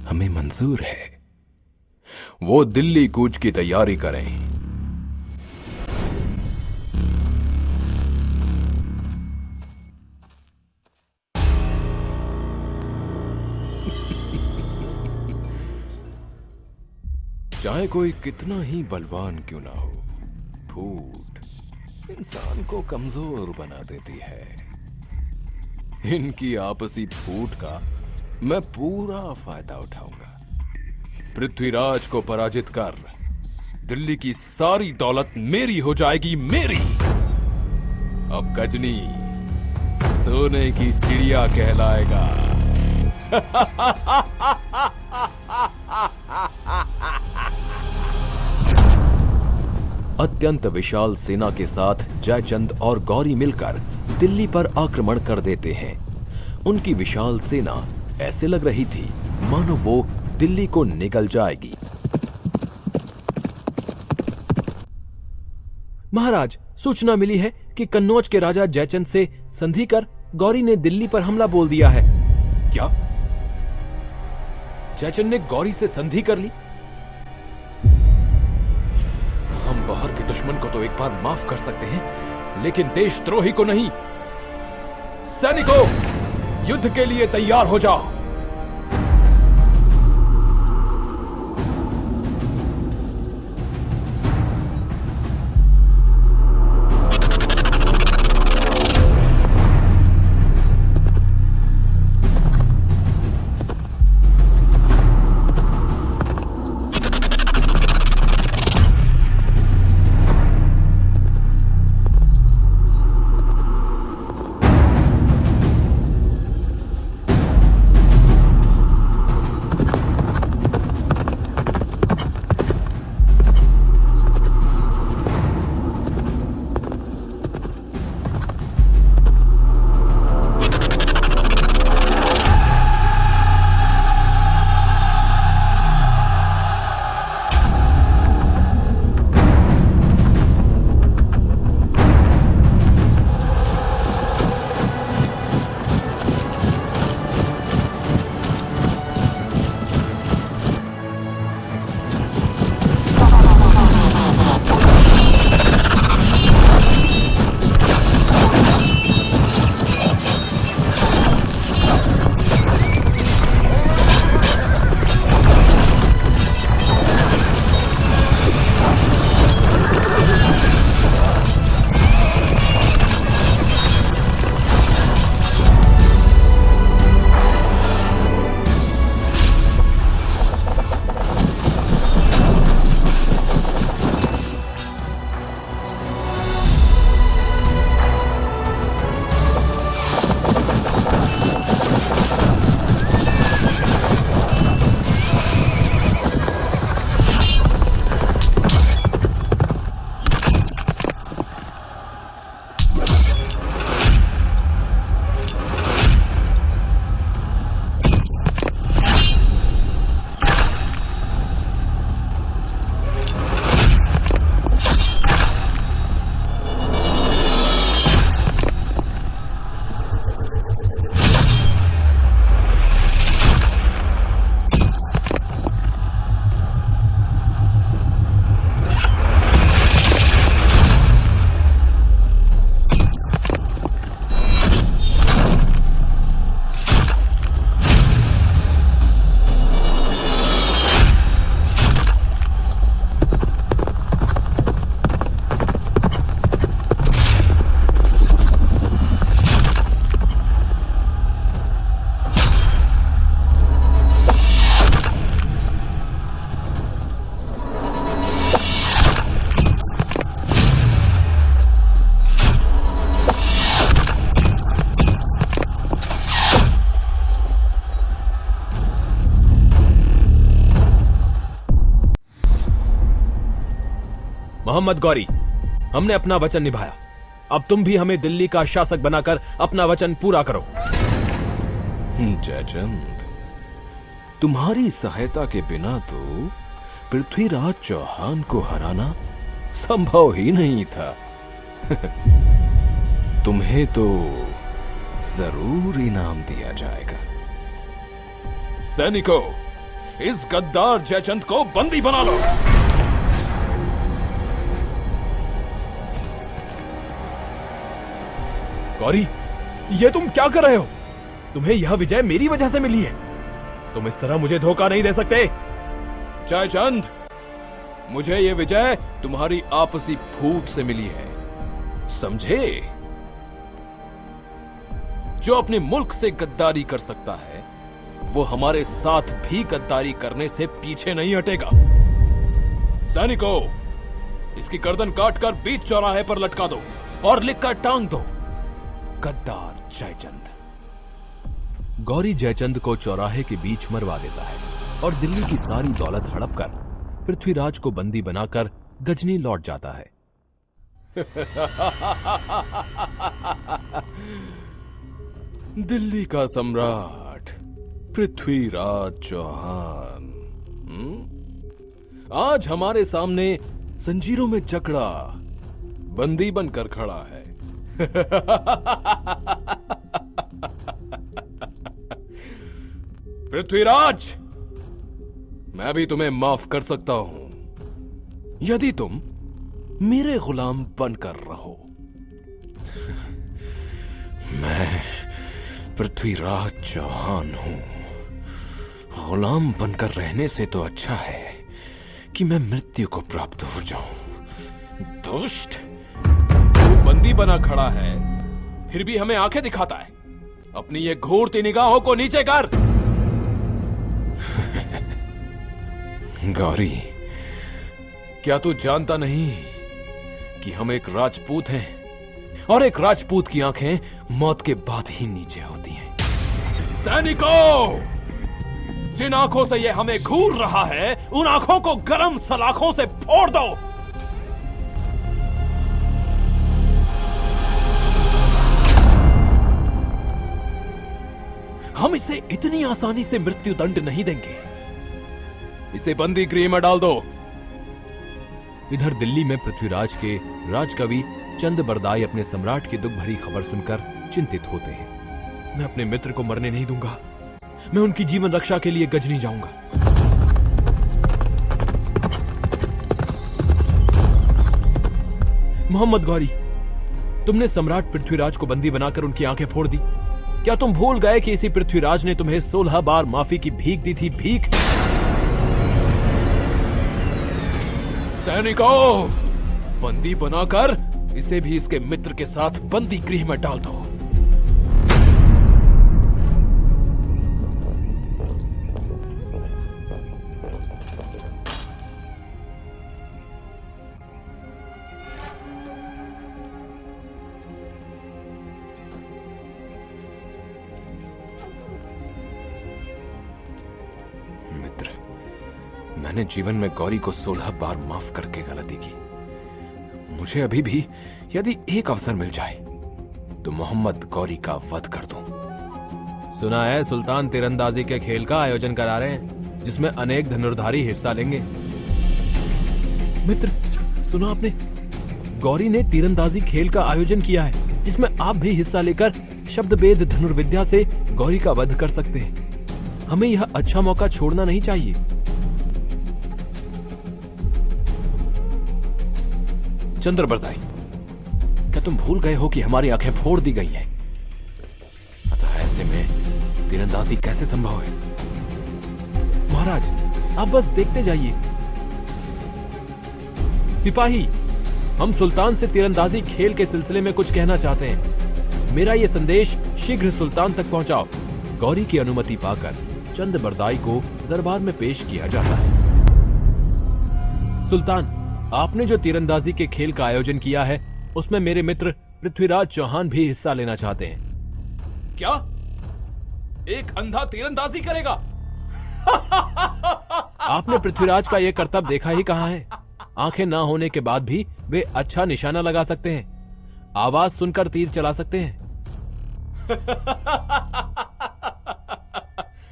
हमें मंजूर है। वो दिल्ली कूच की तैयारी करें। चाहे कोई कितना ही बलवान क्यों ना हो, फूट इंसान को कमजोर बना देती है। इनकी आपसी फूट का मैं पूरा फायदा उठाऊंगा। पृथ्वीराज को पराजित कर दिल्ली की सारी दौलत मेरी हो जाएगी, मेरी। अब गजनी सोने की चिड़िया कहलाएगा। अत्यंत विशाल सेना के साथ जयचंद और गौरी मिलकर दिल्ली पर आक्रमण कर देते हैं। उनकी विशाल सेना ऐसे लग रही थी मानो वो दिल्ली को निगल जाएगी। महाराज, सूचना मिली है कि कन्नौज के राजा जयचंद से संधि कर गौरी ने दिल्ली पर हमला बोल दिया है। क्या? जयचंद ने गौरी से संधि कर ली? हम बाहर के दुश्मन को तो एक बार माफ कर सकते हैं, लेकिन देशद्रोही को नहीं। सैनिकों, युद्ध के लिए तैयार हो जाओ। मोहम्मद गौरी, हमने अपना वचन निभाया। अब तुम भी हमें दिल्ली का शासक बनाकर अपना वचन पूरा करो। जयचंद, तुम्हारी सहायता के बिना तो पृथ्वीराज चौहान को हराना संभव ही नहीं था। तुम्हें तो जरूर इनाम दिया जाएगा। सैनिकों, इस गद्दार जयचंद को बंदी बना लो। गौरी, ये तुम क्या कर रहे हो? तुम्हें यह विजय मेरी वजह से मिली है। तुम इस तरह मुझे धोखा नहीं दे सकते। जयचंद, मुझे ये विजय तुम्हारी आपसी फूट से मिली है, समझे? जो अपने मुल्क से गद्दारी कर सकता है वो हमारे साथ भी गद्दारी करने से पीछे नहीं हटेगा। सैनिकों, इसकी गर्दन काटकर बीच चौराहे पर लटका दो और लिखकर टांग दो, गद्दार जयचंद। गौरी जयचंद को चौराहे के बीच मरवा देता है और दिल्ली की सारी दौलत हड़प कर पृथ्वीराज को बंदी बनाकर गजनी लौट जाता है। दिल्ली का सम्राट पृथ्वीराज चौहान आज हमारे सामने जंजीरों में जकड़ा बंदी बनकर खड़ा है। पृथ्वीराज, मैं भी तुम्हें माफ कर सकता हूं यदि तुम मेरे गुलाम बनकर रहो। मैं पृथ्वीराज चौहान हूं। गुलाम बनकर रहने से तो अच्छा है कि मैं मृत्यु को प्राप्त हो जाऊं। दुष्ट, वो बंदी बना खड़ा है फिर भी हमें आंखें दिखाता है। अपनी ये घूरती निगाहों को नीचे कर। गौरी, क्या तू जानता नहीं कि हम एक राजपूत हैं और एक राजपूत की आंखें मौत के बाद ही नीचे होती हैं। सैनिकों, जिन आंखों से ये हमें घूर रहा है उन आंखों को गरम सलाखों से फोड़ दो। हम इसे इतनी आसानी से मृत्यु दंड नहीं देंगे। इसे बंदी गृह में डाल दो। इधर दिल्ली में पृथ्वीराज के राजकवि चंद बरदाई अपने सम्राट की दुख भरी खबर सुनकर चिंतित होते हैं। मैं अपने मित्र को मरने नहीं दूंगा। मैं उनकी जीवन रक्षा के लिए गजनी जाऊंगा। मोहम्मद गौरी, तुमने सम्राट पृथ्वीराज को बंदी बनाकर उनकी आंखें फोड़ दी। क्या तुम भूल गए कि इसी पृथ्वीराज ने तुम्हें 16 बार माफी की भीख दी थी? भीख। सैनिकों, बंदी बनाकर इसे भी इसके मित्र के साथ बंदी गृह में डाल दो। मित्र, मैंने जीवन में गौरी को 16 बार माफ करके गलती की। मुझे अभी भी यदि एक अवसर मिल जाए तो मोहम्मद गौरी का वध कर दूं। सुना है सुल्तान तीरंदाजी के खेल का आयोजन करा रहे हैं जिसमें अनेक धनुर्धारी हिस्सा लेंगे। मित्र, सुना आपने? गौरी ने तीरंदाजी खेल का आयोजन किया है जिसमें आप भी हिस्सा लेकर शब्दभेद धनुर्विद्या से गौरी का वध कर सकते हैं। हमें यह अच्छा मौका छोड़ना नहीं चाहिए। चंद्र बरदाई, क्या तुम भूल गए हो कि हमारी आंखें फोड़ दी गई हैं? अतः ऐसे में तीरंदाजी कैसे संभव है? महाराज, आप बस देखते जाइए। सिपाही, हम सुल्तान से तीरंदाजी खेल के सिलसिले में कुछ कहना चाहते हैं। मेरा यह संदेश शीघ्र सुल्तान तक पहुंचाओ। गौरी की अनुमति पाकर चंद बरदाई को दरबार में पेश किया जाता है। सुल्तान, आपने जो तीरंदाजी के खेल का आयोजन किया है उसमें मेरे मित्र पृथ्वीराज चौहान भी हिस्सा लेना चाहते हैं। क्या एक अंधा तीरंदाजी करेगा? आपने पृथ्वीराज का यह कर्तव्य देखा ही कहां है। आंखें ना होने के बाद भी वे अच्छा निशाना लगा सकते हैं, आवाज सुनकर तीर चला सकते हैं।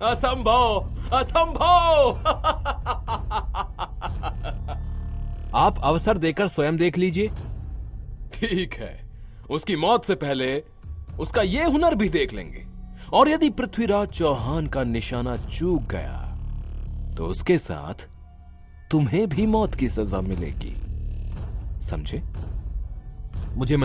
असंभव, असंभव। आप अवसर देकर स्वयं देख लीजिए। ठीक है, उसकी मौत से पहले उसका यह हुनर भी देख लेंगे। और यदि पृथ्वीराज चौहान का निशाना चूक गया तो उसके साथ तुम्हें भी मौत की सजा मिलेगी, समझे? मुझे